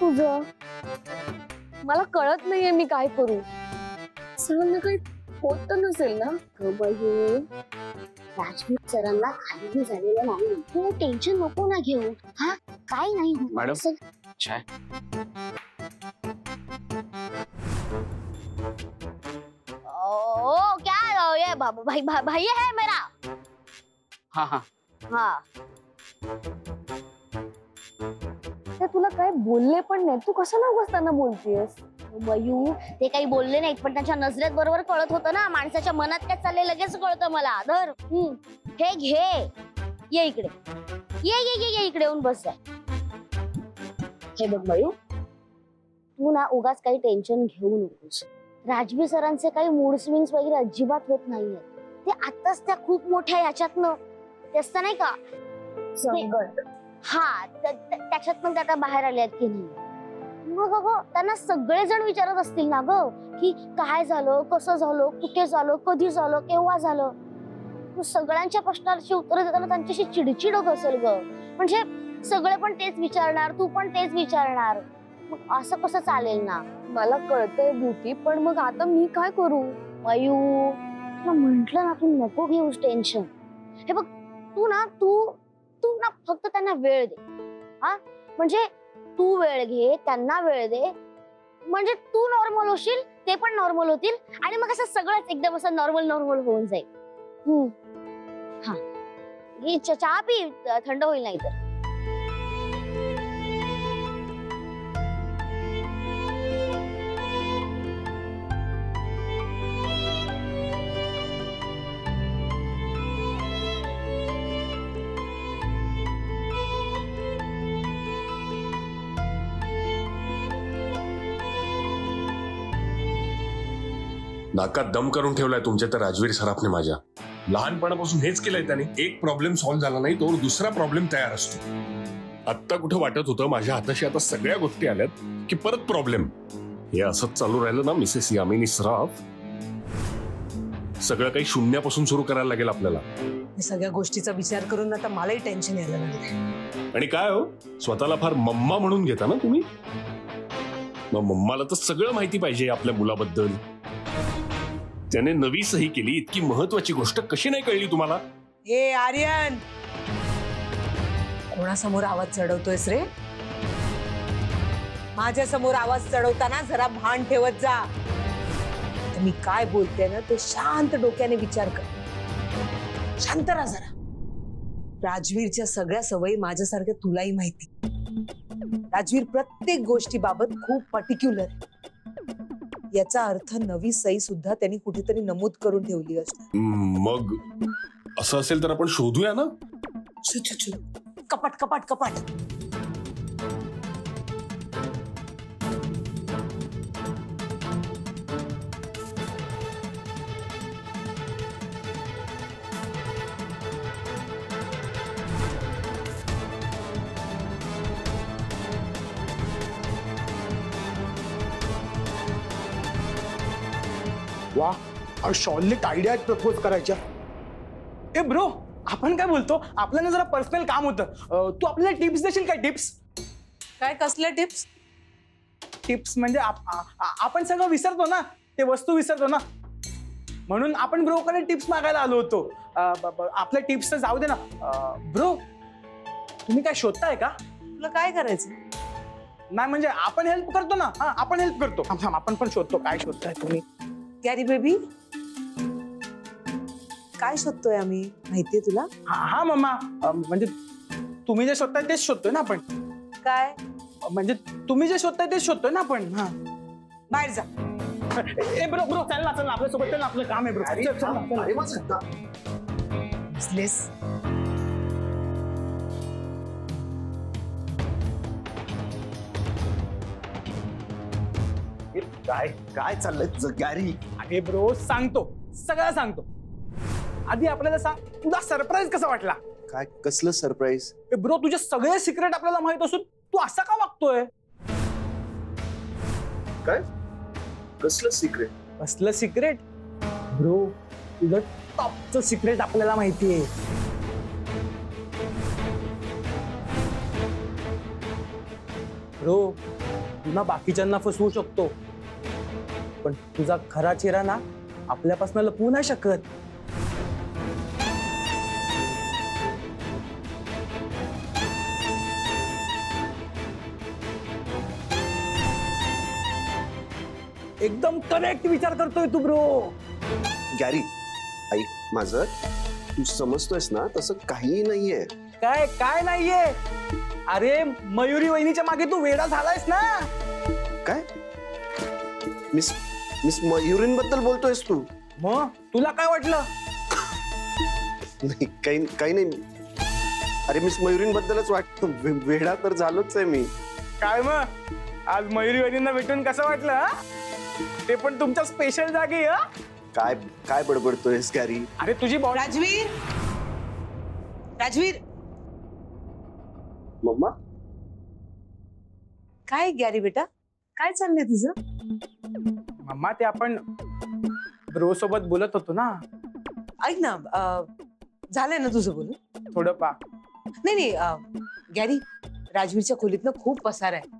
तुझं? मला कळत नाहीये मी काय करू. सरांना काही होत तर नसेल ना? राजवीर सरांना काही झालेलं नाही, तू टेन्शन नको ना घेऊ. हा काही नाही मॅडम चाय. ओ क्या ये भाई है मेरा. हाँ हाँ हाँ ते तुला काय बोलले पण नाही, तू कशाला उगाच त्यांना बोलतेस? मयू ते काही बोलले नाहीत, पण त्यांच्या नजरेत बरोबर कळत होतं ना माणसाच्या मनात काय चाललंय, लगेच कळतं मला. धर हे घे, ये इकडे, ये ये ये ये इकडे येऊन बस. हे बघ मयू, तू ना उगाच काही टेन्शन घेऊ नकोस. राजवीर सरांचे काही मूड स्विंग्स वगैरे अजिबात होत नाहीये. ते आताच त्या खूप मोठ्या याच्यातनं ते असतं नाही का, हा त्याच्यातनं त्या बाहेर आले आहेत की नाही. मग अगं त्यांना सगळेजण विचारत असतील ना ग की काय झालं, कसं झालं, कुठे झालं, कधी झालं, केव्हा झालं. सगळ्यांच्या प्रश्नांची उत्तरं देताना त्यांच्याशी चिडचिड होत असेल ग. म्हणजे सगळे पण तेच विचारणार, तू पण तेच विचारणार, मग असं कसं चालेल ना. मला कळतंय ब्युटी, पण मग आता मी काय करू? मयू तुला म्हंटल ना, तू नको घेऊस टेन्शन. हे बघ तू ना फक्त त्यांना वेळ दे. हा म्हणजे तू वेळ घे, त्यांना वेळ दे, म्हणजे तू नॉर्मल होशील, ते पण नॉर्मल होतील, आणि मग असं सगळंच एकदम असं नॉर्मल होऊन जाईल. हा चहा पी, थंड होईल नाही तर. नाकात दम करून ठेवलाय तुमच्या त्या राजवीर सराफने माझ्या. लहानपणापासून हेच केलंय त्याने. एक प्रॉब्लेम सॉल्व्ह झाला नाही तोवर दुसरा प्रॉब्लेम तयार असतो. आत्ता कुठं वाटत होतं माझ्या हाताशी आता सगळ्या गोष्टी आल्यात की परत प्रॉब्लेम. हे असंच चालू राहिलं ना मिसेस यामिनी सराफ, सगळं काही शून्यापासून सुरू करायला लागेल आपल्याला. सगळ्या गोष्टीचा विचार करून आता मलाही टेन्शन यायला लागलंय. आणि काय हो, स्वतःला फार मम्मा म्हणून घेता ना तुम्ही. मग मम्माला तर सगळं माहिती पाहिजे आपल्या मुलाबद्दल. त्याने नवी सही केली, इतकी महत्वाची गोष्ट कशी नाही कळली तुम्हाला? ए आर्यन, कोणासमोर आवाज चढवतोयस रे? माझ्या समोर आवाज चढवताना जरा भान ठेवत जा. मी काय बोलते ना ते शांत डोक्याने विचार कर. शांत राहा जरा. राजवीरच्या सगळ्या सवयी माझ्यासारख्या तुलाही माहिती. राजवीर प्रत्येक गोष्टीबाबत खूप पर्टिक्युलर. याचा अर्थ नवी सही सुद्धा त्यांनी कुठेतरी नमूद करून ठेवली असते. मग असं असेल तर आपण शोधूया ना. कपाट कपाट कपाट. वा, शॉलिड आयडिया प्रपोज करायच्या. ए ब्रो, आपण काय बोलतो, आपल्याला जरा पर्सनल काम होतं. तू आपल्याला टिप्स देशील काय? टिप्स काय? कसल्या टिप्स? टिप्स म्हणजे आपण सगळं विसरतो ना, ते वस्तू विसरतो ना, म्हणून आपण ब्रोकडे टिप्स मागायला आलो होतो. आपल्या टिप्स तर जाऊ दे ना. ब्रो, तुम्ही काय शोधताय का? तुला काय करायचं? नाही म्हणजे आपण हेल्प करतो ना. हा, आपण हेल्प करतो. आपण पण शोधतो. काय शोधताय तुम्ही? गॅरी बेबी, काय शोधतोय आम्ही माहितीये तुला? हा मम्मा, म्हणजे तुम्ही जे शोधताय तेच शोधतोय ना आपण. काय म्हणजे तुम्ही जे शोधताय तेच शोधतोय ना आपण. हा, बाहेर जा. ए ब्रो ब्रो, चल ना आपल्यासोबत, चल ना, आपलं काम आहे ब्रो. काय काय चाललंय तुझं गॅरी? अरे ब्रो, सांगतो, सगळं सांगतो. आधी आपल्याला सांग, तुझा सरप्राईज कसा वाटला? काय कसलं सरप्राईज? ब्रो, तुझे सगळे सिक्रेट आपल्याला माहित असून तू असा का वागतोय? काय कसलं सिक्रेट? कसलं सिक्रेट? ब्रो, तुझं टॉपचं सिक्रेट आपल्याला माहितीये. ब्रो, तू ना बाकीच्यांना फसवू शकतो, पण तुझा खरा चेहरा ना आपल्यापासून लपवू नाही शकत. एकदम करेक्ट विचार करतोय तू ब्रो. गॅरी ऐक माझं, तू समजतोयस ना तसं काही नाहीये. काय काय नाहीये? अरे मयुरी वहिनीच्या मागे तू वेडा झालायस ना. काय मिस मिस मयुरींबद्दल बोलतोयस तू? मग तुला काय वाटलं? नाही काही नाही. अरे मिस मयुरींबद्दलच वाटतं. वेडा तर झालोच आहे मी. काय मग आज मयुरी वहिनींना भेटून कसं वाटलं हा? ते पण तुमच्या स्पेशल जागी. हा काय काय बडबडतोयस गॅरी? अरे तुझी बॉडी. राजवीर, राजवीर, मम्मा काय गॅरी बेटा, काय चाललंय तुझं? मम्मा ते आपण ब्रो सोबत बोलत होतो ना. ऐक ना, झालंय ना तुझं बोलून? थोडं पा. नाही गॅरी, राजवीरच्या खोलीतनं खूप पसार आहे.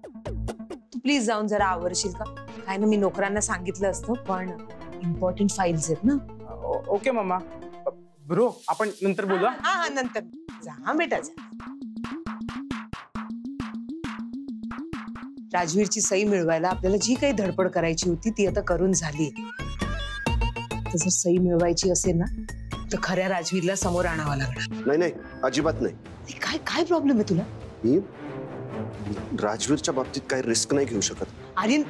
तू प्लीज जाऊन जरा आवरशील का? काय ना, मी नोकरांना सांगितलं असतं, पण इम्पॉर्टंट फाईल्स आहेत ना. Okay mamma. ब्रो आपण नंतर बोलू. हा हा, नंतर जा. हा बेटा जा. राजवीरची सही मिळवायला आपल्याला जी काही धडपड करायची होती ती आता करून झाली. जर सही मिळवायची असेल ना तर खऱ्या राजवीरला समोर आणावं लागणार. नाही नाही, अजिबात नाही. काय काय प्रॉब्लेम आहे तुला? मी राजवीरच्या बाबतीत काही रिस्क नाही घेऊ शकत. आर्यन,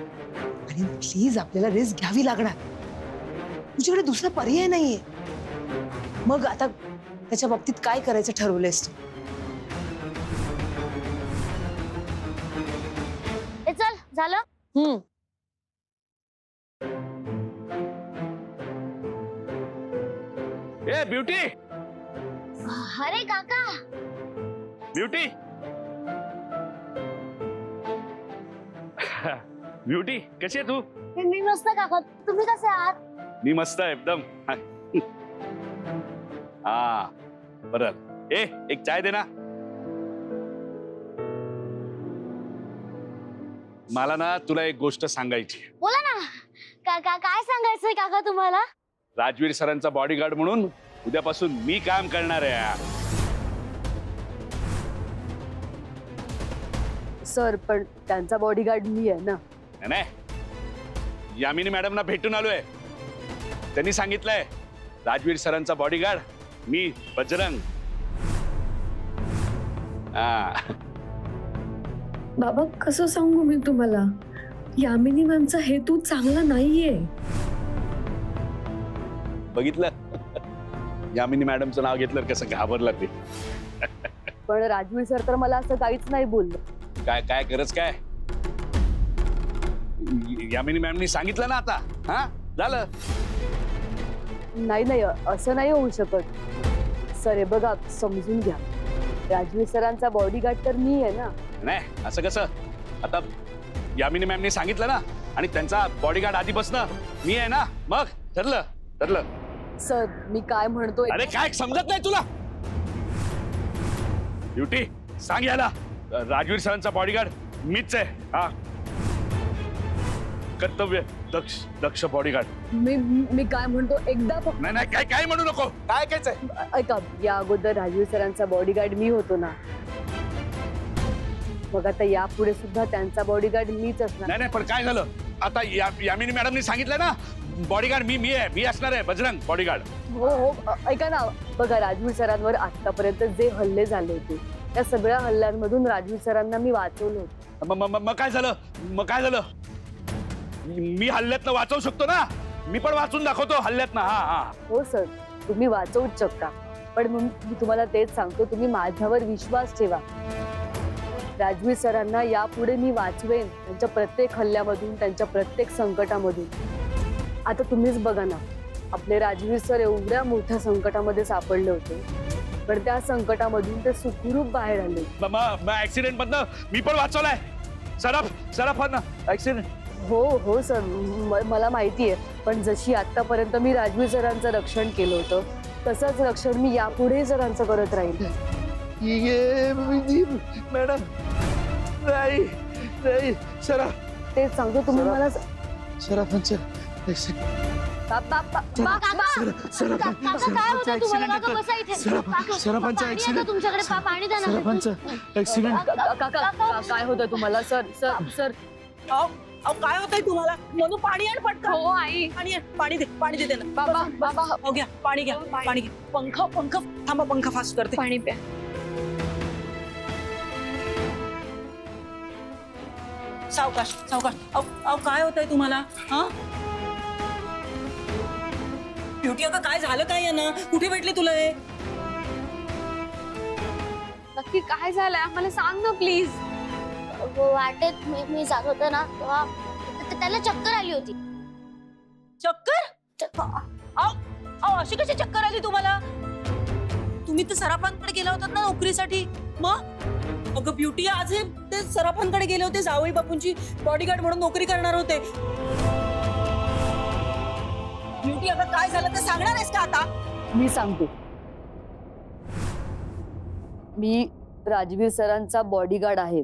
आर्यन प्लीज, आपल्याला रिस्क घ्यावी लागणार. तुझ्याकडे दुसरा पर्याय नाहीये. मग आता त्याच्या बाबतीत काय करायचं ठरवलंयस तू? चल झालं. ए ब्युटी, अरे काका, ब्युटी, ब्युटी कशी आहे तू? मी मस्त काका, तुम्ही कसे आहात? मी मस्त आहे एकदम. हा बरं, ए एक चाय दे ना. मला ना तुला एक गोष्ट सांगायची. बोला ना काका, काय सांगायचंय काका तुम्हाला? राजवीर सरांचा बॉडीगार्ड म्हणून उद्यापासून मी काम करणार आहे. सर पण त्यांचा बॉडीगार्ड मी आहे ना. नाही, यामिनी मॅडमना भेटून आलोय. त्यांनी सांगितलंय राजवीर सरांचा बॉडीगार्ड मी बजरंग. बाबा कसं सांगू मी तुम्हाला, यामिनी मॅमचा हेतू चांगला नाहीये. बघितलं, यामिनी मॅडमचं नाव घेतलं कसं घाबरला ते. पण राजवीर सर तर मला असं काहीच नाही बोललं. काय काय गरज काय? यामिनी मॅमनी सांगितलं ना आता. हा झालं. नाही नाही, असं नाही होऊ शकत. सर हे बघा, समजून घ्या, राजवीर सरांचा बॉडीगार्ड तर मी आहे ना. नाही असं कसं? आता यामिनी मॅमनी सांगितलं ना, आणि त्यांचा बॉडीगार्ड आधीपासून मी आहे ना. मग ठरलं ठरलं. सर मी काय म्हणतोय. अरे काय समजत नाही तुला? ब्युटी सांग याला, राजवीर सरांचा बॉडीगार्ड मीच आहे. हा, कर्तव्य दक्ष दक्ष बॉडीगार्ड. मी काय म्हणतो एकदा फक्त. नाही नाही, काय काय म्हणू नको. काय कायचंय? ऐका, या अगोदर राजवीर सरांचा बॉडीगार्ड मी होतो ना, मग आता यापुढे सुद्धा त्यांचा बॉडीगार्ड मीच असणार. नाही नाही, पण काय झालं आता? यामिनी मॅडमनी सांगितलं ना, बॉडीगार्ड मी आहे, मी असणार आहे बजरंग बॉडीगार्ड. हो हो, ऐका ना, बघा राजवीर सरांवर आतापर्यंत जे हल्ले झाले होते त्या सगळ्या हल्ल्यांमधून राजवीर सरांना मी वाचवलं होतं. मग काय झालं? मग काय झालं? मी हल्ल्यातनं वाचवू शकतो ना. मी पण वाचून दाखवतो हल्ल्यातनं. हा हा हो सर, तुम्ही वाचवूच शकता, पण मग मी तुम्हाला तेच सांगतो, तुम्ही माझ्यावर विश्वास ठेवा. राजवीर सरांना यापुढे मी वाचवेन, त्यांच्या प्रत्येक हल्ल्यामधून, त्यांच्या प्रत्येक संकटामधून. आता तुम्हीच बघा ना, आपले राजवीर सर एवढ्या मोठ्या संकटामध्ये सापडले होते, पण त्या संकटामधून ते सुखरूप बाहेर आले. ऍक्सिडेंट मधनं मी पण वाचवलाय. Surf accident. हो हो सर, मला माहिती आहे, पण जशी आतापर्यंत मी राजवीर सरांचं रक्षण केलं होतं तसंच रक्षण मी यापुढे सरांचं करत राहील. मॅडम नाही, नाही सरा तेच सांगतो तुम्ही सरा. मला सराफांचं काका काय होतं तुम्हाला? काका बसा इथे. काका, सराफांचा पाणी आहे का ऍक्सिडेंट तुमच्याकडे? पाणी द्या ना. सराफांचं ऍक्सिडेंट काका काय होतं तुम्हाला? सर सर सर अहो काय होतंय तुम्हाला? मनू पाणी आण पटकन. हो आई. पाणी दे त्यांना. बाबा बाबा हो घ्या पाणी घ्या. पंखा थांबा, पंखा फास्ट करते. पाणी प्या. सावकाश अहो काय होतंय तुम्हाला? हा ब्युटी अगं काय झालं काय आहे ना? कुठे भेटले तुला हे? नक्की काय झालंय आम्हाला सांग ना प्लीज. वाटेत मी जात होते ना तेव्हा त्याला चक्कर आली होती. चक्कर? अहो अशी कशी चक्कर आली तुम्हाला? तुम्ही तर सराफांकडे गेला होतात ना नोकरीसाठी. मग अगं ब्युटी आज हे ते सराफांकडे गेले होते. जावई बापूंची बॉडीगार्ड म्हणून नोकरी करणार होते. ब्युटी अगं काय झालं ते सांगणार आहेस का आता? मी सांगते. मी राजवीर सरांचा बॉडीगार्ड आहे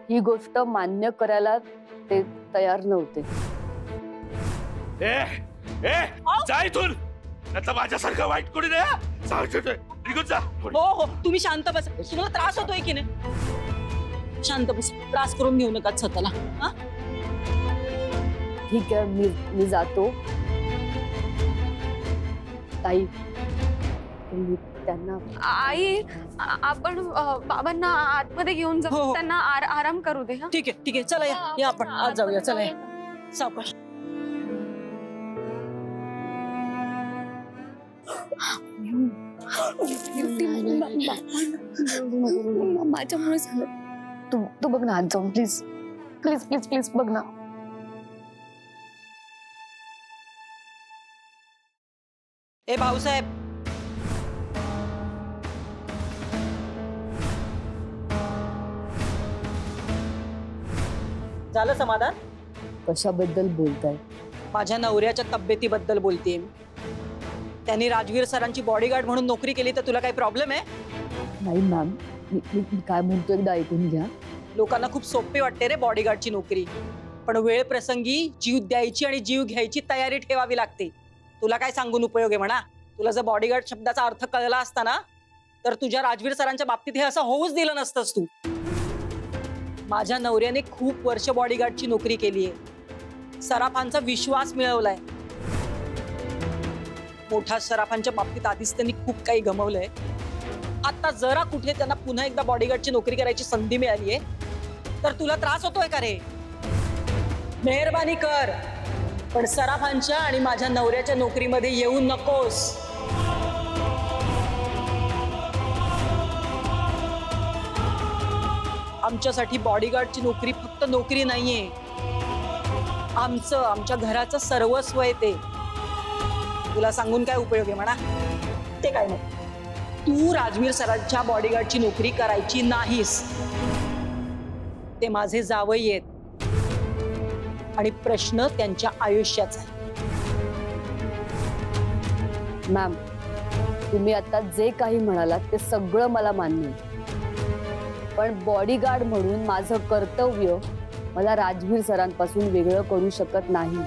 ही गोष्ट मान्य करायला ते तयार नव्हते. जा इथून. आता माझ्यासारखं वाईट कोणी नाही. सांगतोय निघून जा. हो तुम्ही शांत बस. तुम्हाला त्रास होतोय की नाही? शांत बस. त्रास करून घेऊ नका स्वतःला. हा ठीक आहे मी जातो. ताई तुम्ही त्यांना. आई आपण बाबांना आतमध्ये घेऊन हो, जाऊ. हो. त्यांना आराम करू दे. हा ठीक आहे चला या आपण आज जाऊया. चला या. सावकाश. माझ्यामुळे झालं. तू बघ ना आज जाऊन प्लीज प्लीज प्लीज प्लीज बघ ना. ए भाऊसाहेब झालं समाधान? कशाबद्दल बोलताय? माझ्या नवऱ्याच्या तब्येतीबद्दल बोलतेय. त्यांनी राजवीर सरांची बॉडीगार्ड म्हणून नोकरी केली तर तुला काही प्रॉब्लेम आहे? नाही मॅम मी काय म्हणतो एकदा ऐकून घ्या. लोकांना खूप सोपी वाटते रे बॉडीगार्डची नोकरी. पण वेळ प्रसंगी जीव द्यायची आणि जीव घ्यायची तयारी ठेवावी लागते. तुला काय सांगून उपयोग आहे म्हणा? तुला जर बॉडीगार्ड शब्दाचा अर्थ कळला असता ना तर तुझ्या राजवीर सरांच्या बाबतीत हे असं होऊच दिलं नसतंस तू. माझ्या नवऱ्याने खूप वर्ष बॉडीगार्डची नोकरी केली आहे. सराफांचा विश्वास मिळवलाय. मोठ्या सराफांच्या बाबतीत आधीच त्यांनी खूप काही गमावलंय. आता जरा कुठे त्यांना पुन्हा एकदा बॉडीगार्डची नोकरी करायची संधी मिळाली आहे तर तुला त्रास होतोय का रे? मेहरबानी कर पण सराफांच्या आणि माझ्या नवऱ्याच्या नोकरीमध्ये येऊ नकोस. आमच्यासाठी बॉडीगार्डची नोकरी फक्त नोकरी नाहीये. आमच्या घराचं सर्वस्व आहे ते. तुला सांगून काय उपयोग आहे म्हणा? ते काय नाही. तू राजवीर सरांच्या बॉडीगार्डची नोकरी करायची नाहीस. ते माझे जावई आहेत आणि प्रश्न त्यांच्या आयुष्याचा आहे. मॅम तुम्ही आता जे काही म्हणालात ते सगळं मला मान्य आहे. पण बॉडीगार्ड म्हणून माझं कर्तव्य मला राजवीर सरांपासून वेगळं करू शकत नाही.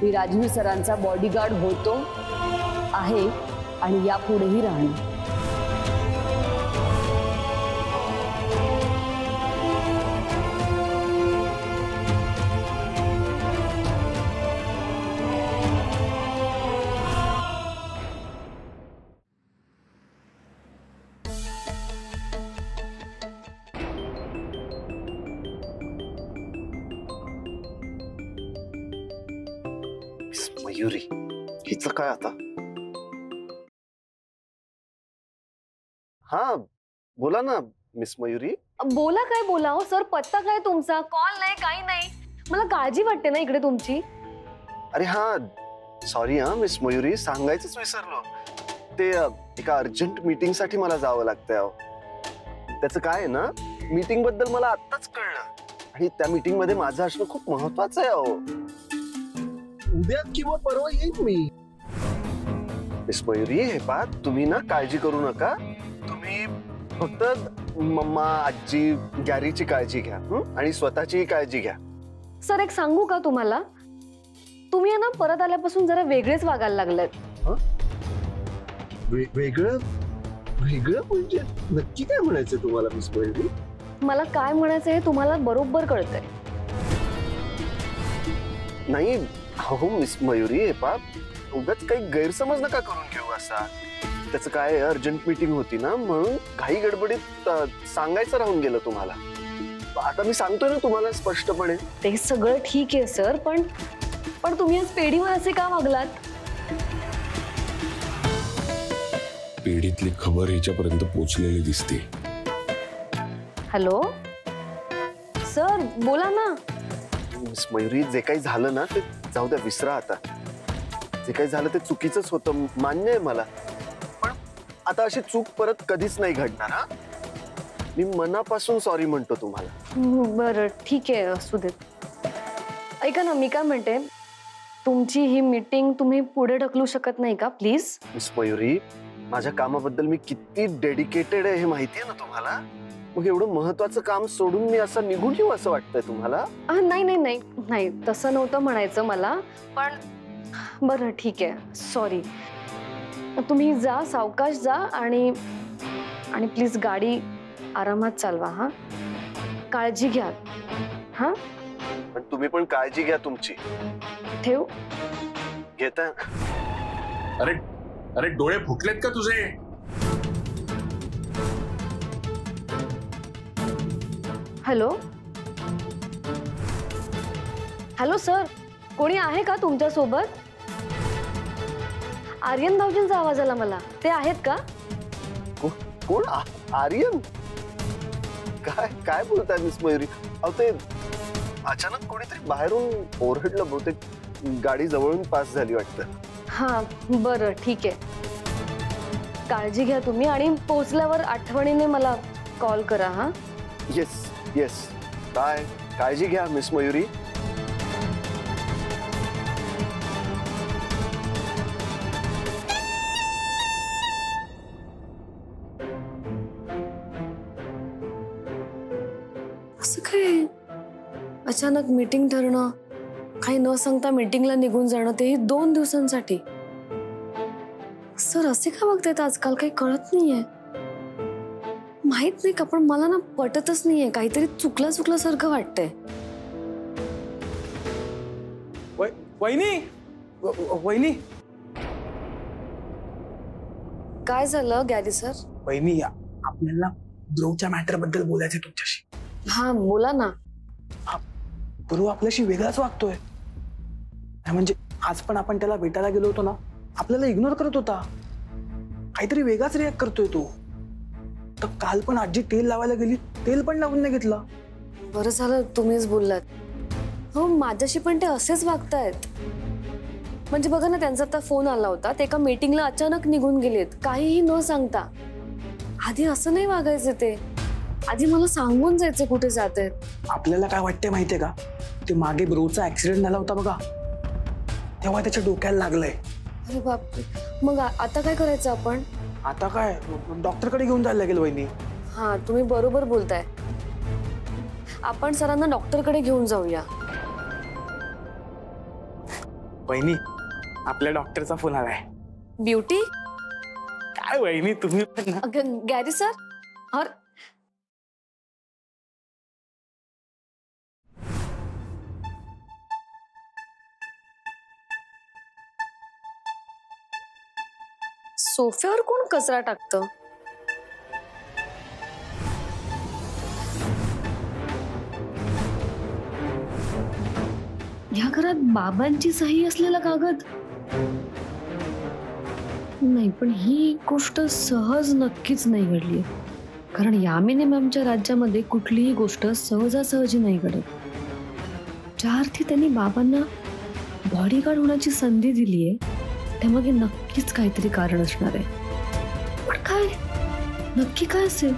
मी राजवीर सरांचा बॉडीगार्ड होतो आहे आणि यापुढेही राहणार. मयुरी हिचं काय आता? हा बोला ना मिस मयुरी. बोला काय बोला हो सर. पत्ता काय तुमचा? कॉल नाही काही नाही. मला काळजी वाटते ना इकडे तुमची. अरे हा सॉरी हा मिस मयुरी, सांगायचंच विसरलो. ते एका अर्जंट मीटिंग साठी मला जावं लागतंय. अहो त्याचं काय आहे ना, मीटिंग बद्दल मला आत्ताच कळलं आणि त्या मीटिंग मध्ये माझं असणं खूप महत्वाचं आहे. अहो उद्या किंवा परवा येईन मी. मिस मयुरी हे पहा, तुम्ही ना काळजी करू नका. तुम्ही फक्त मम्मा आजी गॅरीची काळजी घ्या आणि स्वतःचीही काळजी घ्या. सर एक सांगू का तुम्हाला, तुम्ही ना परत आल्यापासून जरा वेगळेच वागायला लागलेत. वेगळं वेगळं म्हणजे नक्की काय म्हणायचं तुम्हाला मिस मयुरी? मला काय म्हणायचं हे तुम्हाला बरोबर कळतंय. नाही हो मिस मयुरी, हे पा उगाच काही गैरसमज नका करून घेऊ असा. त्याचं काय अर्जंट मीटिंग होती ना म्हणून घाई गडबडीत सांगायचं राहून गेलं तुम्हाला. आता मी सांगतोय ना तुम्हाला स्पष्टपणे. ते सगळं ठीक आहे सर, पण तुम्ही आज पेढीवर असे का वागलात? पेढीतली खबर हिच्यापर्यंत पोहोचलेली दिसते. हॅलो सर बोला ना. मिस मयुरी, जे काही झालं ना ते जाऊ द्या, विसरा आता. जे काही झालं ते चुकीचंच होतं, मान्य आहे मला. पण आता अशी चूक परत कधीच नाही घडणार. हा, मी मनापासून सॉरी म्हणतो तुम्हाला. बरं ठीक आहे, असू देत. ऐका ना, मी काय म्हणते, तुमची ही मीटिंग तुम्ही पुढे ढकलू शकत नाही का प्लीज? मिस मयुरी, माझ्या कामाबद्दल मी किती डेडिकेटेड आहे हे माहितीये ना तुम्हाला. मग एवढं महत्वाचं काम सोडून मी असं निघून येऊ असं वाटतंय तुम्हाला? नाही नाही नाही नाही, तसं नव्हतं म्हणायचं मला. पण बरं ठीक आहे, सॉरी. तुम्ही जा, सावकाश जा आणि प्लीज गाडी आरामात चालवा. हा, काळजी घ्या. हा, पण तुम्ही पण काळजी घ्या तुमची. ठेव. घेता. अरे अरे डोळे फुटलेत का तुझे? हॅलो हॅलो सर, कोणी आहे का तुमच्या सोबत? आर्यन भाऊजींचा आवाज आला मला. ते आहेत का? कोण? आर्यन? काय काय बोलताय मिस मयुरी? अहो ते अचानक कोणीतरी बाहेरून ओरडलं, बहुतेक गाडी जवळून पास झाली वाटतं. हा बरं ठीक आहे, काळजी घ्या तुम्ही आणि पोहोचल्यावर आठवणीने मला कॉल करा. हा, येस येस, बाय. काळजी घ्या मिस मयुरी. असं काय अचानक मीटिंग ठरणं, काही न सांगता मीटिंगला निघून जाणं, तेही 2 दिवसांसाठी. सर असे का वागतायत आजकाल, काही कळत नाहीये. माहित नाही का, पण मला ना पटतच नाहीये. काहीतरी चुकल्यासारखं वाटतंय. वहिनी, वहिनी, काय झालं गॅरी सर? वहिनी, आपल्याला ब्रोच्या मॅटर बद्दल बोलायचं तुमच्याशी. हा बोला ना. ब्रो आपल्याशी वेगळाच वागतोय. म्हणजे आज पण आपण त्याला भेटायला गेलो होतो ना, आपल्याला इग्नोर करत होता. काहीतरी वेगळाच रिॲक्ट करतोय तो. तर काल पण आजी तेल लावायला गेली, तेल पण लावून नाही घेतलं. बरं झालं तुम्हीच बोललात. हो, माझ्याशी पण ते असेच वागतायत. म्हणजे बघा ना, त्यांचा आता फोन आला होता, ते एका मीटिंगला अचानक निघून गेलेत, काहीही न सांगता. आधी असं नाही वागायचं. ते आधी मला सांगून जायचं कुठे जात आहेत. आपल्याला काय वाटतंय माहितीये का, ते मागे ब्रोचा ऍक्सिडेंट झाला होता बघा, तेव्हा त्याच्या डोक्याला लागलंय. अरे बापरे, मग आता काय करायचं आपण? आता काय, डॉक्टरकडे घेऊन जायला लागेल वहिनी. हा, तुम्ही बरोबर बोलताय. आपण सरांना डॉक्टरकडे घेऊन जाऊया. वहिनी, आपल्या डॉक्टरचा फोन आलाय. ब्युटी? काय वहिनी तुम्ही पण ना. गॅरी सर, और सोफ्यावर कोण कचरा टाकतं? या घरात बाबांची सही असलेला कागद नाही, पण ही गोष्ट सहज नक्कीच नाही घडली. कारण यामिनी मॅमच्या राज्यामध्ये कुठलीही गोष्ट सहजासहजी नाही घडत. ज्या अर्थी त्यांनी बाबांना बॉडीगार्ड होण्याची संधी दिलीये, त्यामागे नक्कीच काहीतरी कारण असणार आहे. पण काय, नक्की काय असेल?